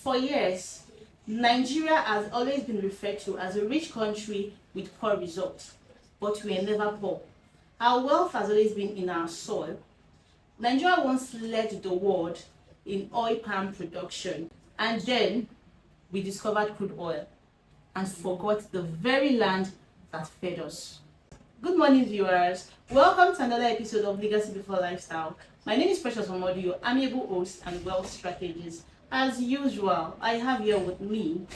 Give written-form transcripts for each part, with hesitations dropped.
For years, Nigeria has always been referred to as a rich country with poor results, but we are never poor. Our wealth has always been in our soil. Nigeria once led the world in oil palm production, and then we discovered crude oil and forgot the very land that fed us. Good morning, viewers. Welcome to another episode of Legacy Before Lifestyle. My name is Precious Omodio, amiable host and wealth strategist. As usual, I have here with me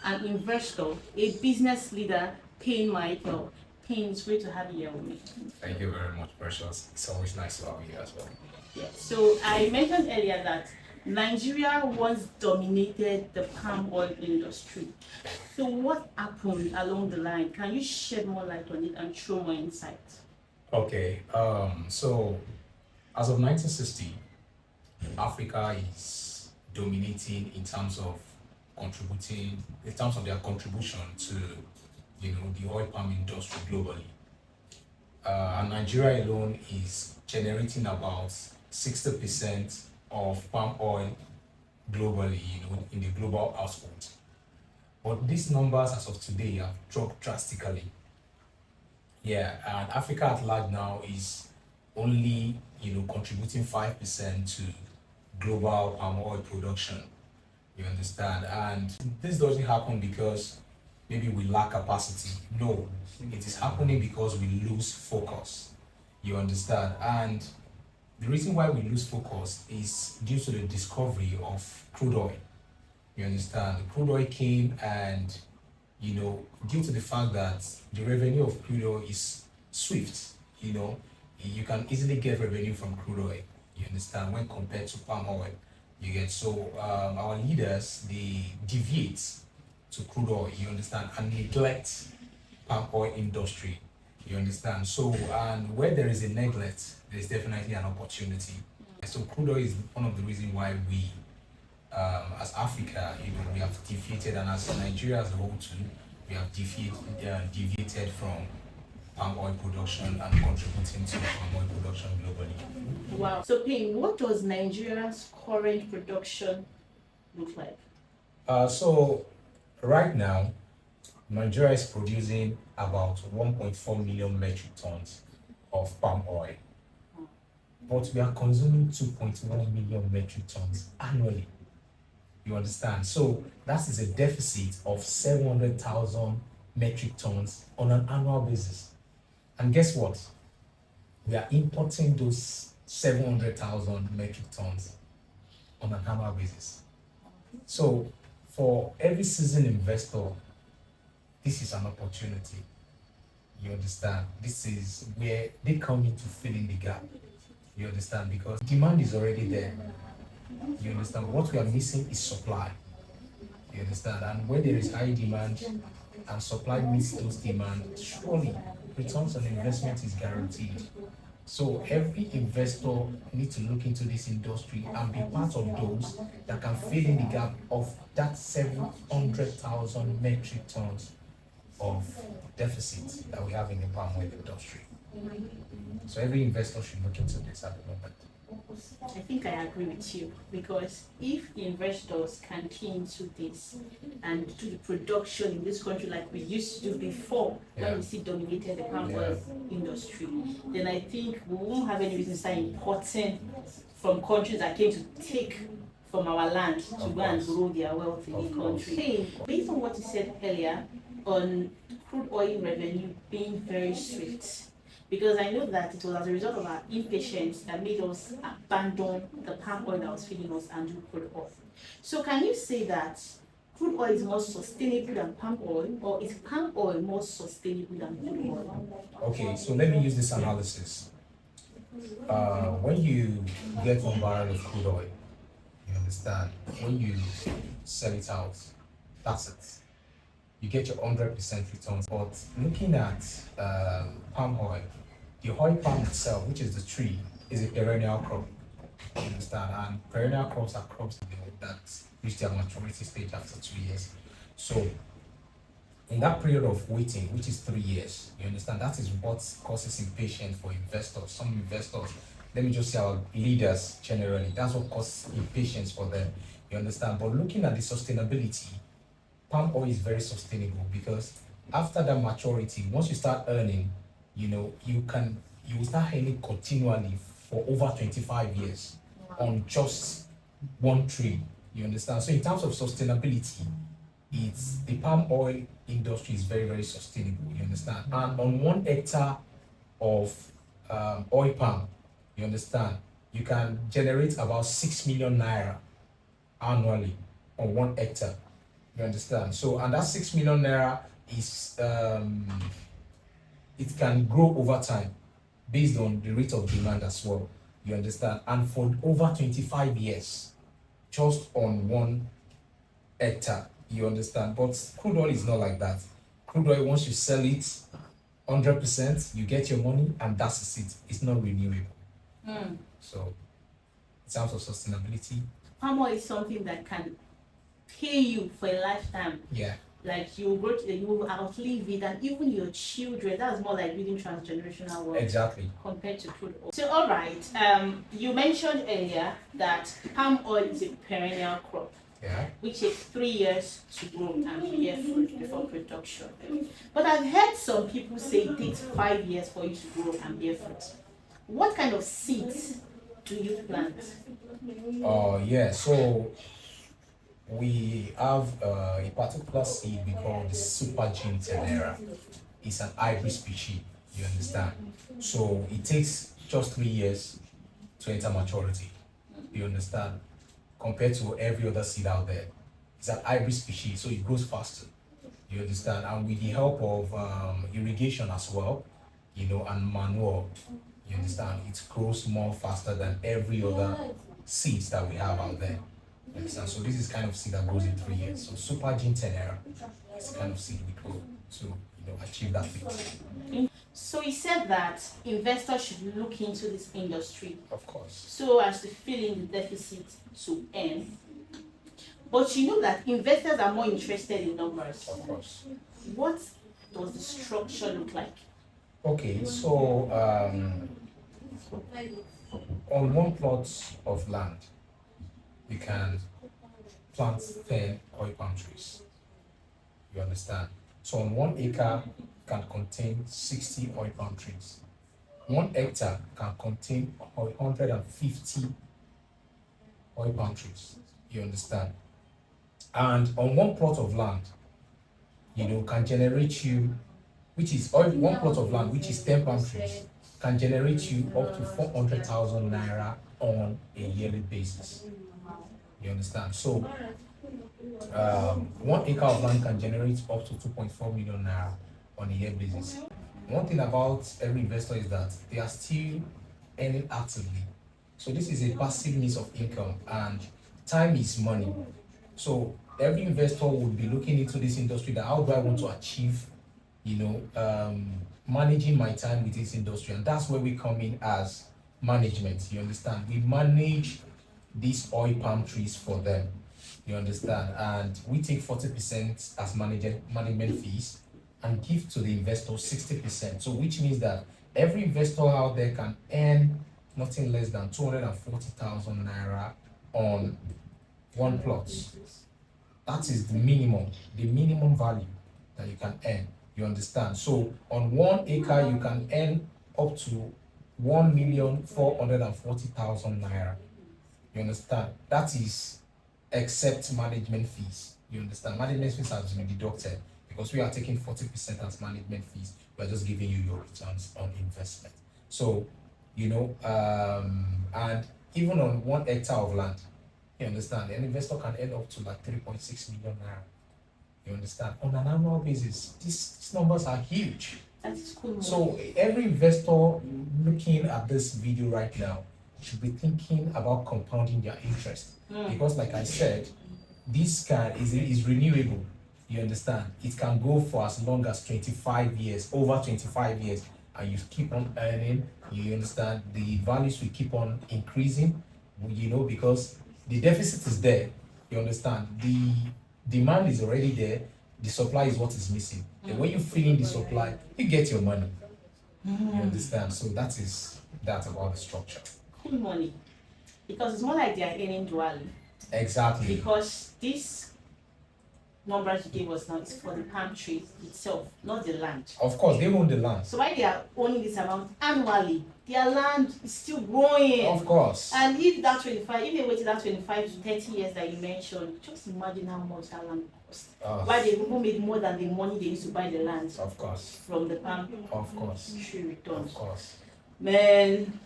an investor, a business leader, Payne Michael. Payne, it's great to have you here with me. Thank you very much, Precious. It's always nice to have you as well. Yeah. So I mentioned earlier that Nigeria once dominated the palm oil industry. So what happened along the line? Can you shed more light on it and throw more insight? Okay, so as of 1960, Africa is dominating in terms of their contribution to, the oil palm industry globally. And Nigeria alone is generating about 60% of palm oil globally, in the global household. But these numbers as of today have dropped drastically. Yeah, and Africa at large now is only, contributing 5% to global palm oil production. You understand? And this doesn't happen because maybe we lack capacity. No, it is happening because we lose focus. You understand? And the reason why we lose focus is due to the discovery of crude oil. You understand? The crude oil came and, due to the fact that the revenue of crude oil is swift, you can easily get revenue from crude oil. You understand? When compared to palm oil, you get. So our leaders, they deviate to crude oil, you understand, and neglect palm oil industry. You understand? So, and where there is a neglect, there's definitely an opportunity. So crude oil is one of the reasons why we, as Africa, we have defeated, and as Nigeria as a whole too, we have deviated from palm oil production and contributing to palm oil production globally. Wow. So Payne, what does Nigeria's current production look like? So right now, Nigeria is producing about 1.4 million metric tons of palm oil, but we are consuming 2.1 million metric tons annually. You understand? So that is a deficit of 700,000 metric tons on an annual basis. And guess what? We are importing those 700,000 metric tons on an annual basis. So for every seasoned investor, this is an opportunity. You understand? This is where they come in to fill in the gap. You understand? Because demand is already there. You understand? What we are missing is supply. You understand? And when there is high demand and supply meets those demands, surely returns on investment is guaranteed. So every investor needs to look into this industry and be part of those that can fill in the gap of that 700,000 metric tons of deficit that we have in the palm oil industry. So every investor should look into this at the moment. I think I agree with you, because if the investors can key into this and do the production in this country like we used to do before, when we still dominated the palm oil industry, then I think we won't have any reason to start importing from countries that came to take from our land to go and grow their wealth in the country. Hey, based on what you said earlier on crude oil revenue being very swift, because I know that it was as a result of our impatience that made us abandon the palm oil that was feeding us and do crude oil. So can you say that crude oil is more sustainable than palm oil, or is palm oil more sustainable than crude oil? Okay, so let me use this analysis. When you get 1 barrel of crude oil, you understand, when you sell it out, that's it. You get your 100% returns. But looking at palm oil, the oil palm itself, which is the tree, is a perennial crop. You understand? And perennial crops are crops that reach their maturity stage after 2 years. So in that period of waiting, which is 3 years, you understand, that is what causes impatience for investors. Some investors, let me just say our leaders generally, that's what causes impatience for them. You understand? But looking at the sustainability, palm oil is very sustainable because after that maturity, once you start earning, you will start earning continually for over 25 years on just one tree. You understand? So in terms of sustainability, it's the palm oil industry is very, very sustainable. You understand? And on 1 hectare of oil palm, you understand, you can generate about 6 million naira annually on 1 hectare. You understand? So, and that 6 million naira is it can grow over time based on the rate of demand as well. You understand? And for over 25 years, just on 1 hectare. You understand? But crude oil is not like that. Crude oil, once you sell it 100%, you get your money, and that's it. It's not renewable. So, in terms of sustainability, Palm oil is something that can pay you for a lifetime. yeah, Like you will you will outlive it, and even your children. That's more like building transgenerational wealth exactly. compared to crude oil. So, all right. You mentioned earlier that palm oil is a perennial crop, Yeah. which takes 3 years to grow and bear fruit before production. But I've heard some people say it takes 5 years for you to grow and bear fruit. What kind of seeds do you plant? Yeah. So we have a particular seed we call the super gene tenera. It's an hybrid species. You understand? So it takes just 3 years to enter maturity. You understand? Compared to every other seed out there, it's an hybrid species, so it grows faster. You understand? And with the help of irrigation as well, and manure, you understand, it grows more faster than every other seeds that we have out there. You understand? So this is kind of seed that grows in 3 years. So super gene tenera is the kind of seed we grow to achieve that feat. So he said that investors should look into this industry Of course. so as to fill in the deficit to earn. But you know that investors are more interested in numbers. Of course. What does the structure look like? Okay, so on 1 plot of land, you can plant 10 oil palm trees. You understand? So on 1 acre can contain 60 oil palm trees. 1 hectare can contain 150 oil palm trees. You understand? And on 1 plot of land, can generate you, which is 1 plot of land, which is 10 palm trees, can generate you up to 400,000 naira on a yearly basis. You understand? So 1 acre of land can generate up to 2.4 million naira on a year basis. One thing about every investor is that they are still earning actively. So this is a passive means of income, and time is money. So every investor would be looking into this industry, that how do I want to achieve, managing my time with this industry, and that's where we come in as management. You understand? We manage these oil palm trees for them. You understand? And we take 40% as management fees and give to the investor 60%. So which means that every investor out there can earn nothing less than 240,000 naira on 1 plot. That is the minimum value that you can earn. You understand? So on 1 acre, you can earn up to 1,440,000 naira. You understand? That is except management fees. You understand? Management fees have been deducted because we are taking 40% as management fees. We are just giving you your returns on investment. So, and even on 1 hectare of land, you understand, an investor can earn up to like 3.6 million naira. You understand? On an annual basis, these numbers are huge. That's cool. So every investor looking at this video right now should be thinking about compounding their interest. Because like I said, this is renewable. You understand? It can go for as long as 25 years, over 25 years, and you keep on earning. You understand? The values will keep on increasing, because the deficit is there. You understand? The demand is already there. The supply is what is missing. And when you fill in the supply, you get your money. You understand? So that's about the structure. Cool money. Because it's more like they are earning dually. Exactly. Because this numbers you gave us now is for the palm tree itself, not the land. Of course, they own the land. So while they are owning this amount annually, their land is still growing. Of course. And if they waited that 25 to 30 years that you mentioned, just imagine how much that land cost. Why they even made more than the money they used to buy the land. Of course. From the palm tree return. Of course. Man.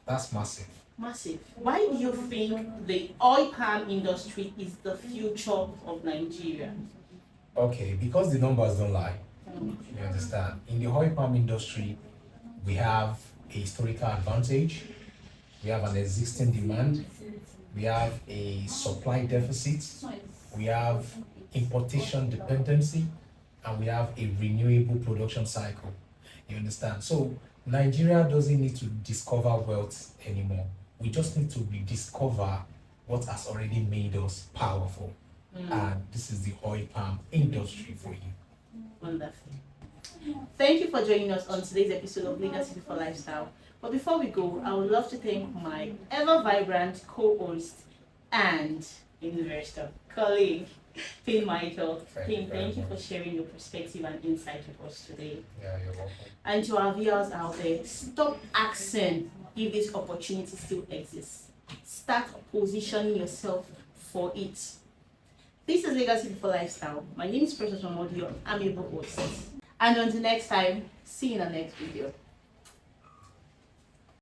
That's massive. Massive. Why do you think the oil palm industry is the future of Nigeria? Okay, because the numbers don't lie. You understand? In the oil palm industry, we have a historical advantage, we have an existing demand, we have a supply deficit, we have importation dependency, and we have a renewable production cycle. You understand? So Nigeria doesn't need to discover wealth anymore. We just need to rediscover what has already made us powerful. And this is the oil palm industry for you. Wonderful. Thank you for joining us on today's episode of Legacy Before Lifestyle. But before we go, I would love to thank my ever vibrant co-host and investor colleague, Pin Michael. Pin, thank you for sharing your perspective and insight with us today. Yeah, you're welcome. And to our viewers out there, stop asking if this opportunity still exists. Start positioning yourself for it. This is Legacy Before Lifestyle. My name is Precious Mamodio. I'm your host. And until next time, see you in the next video.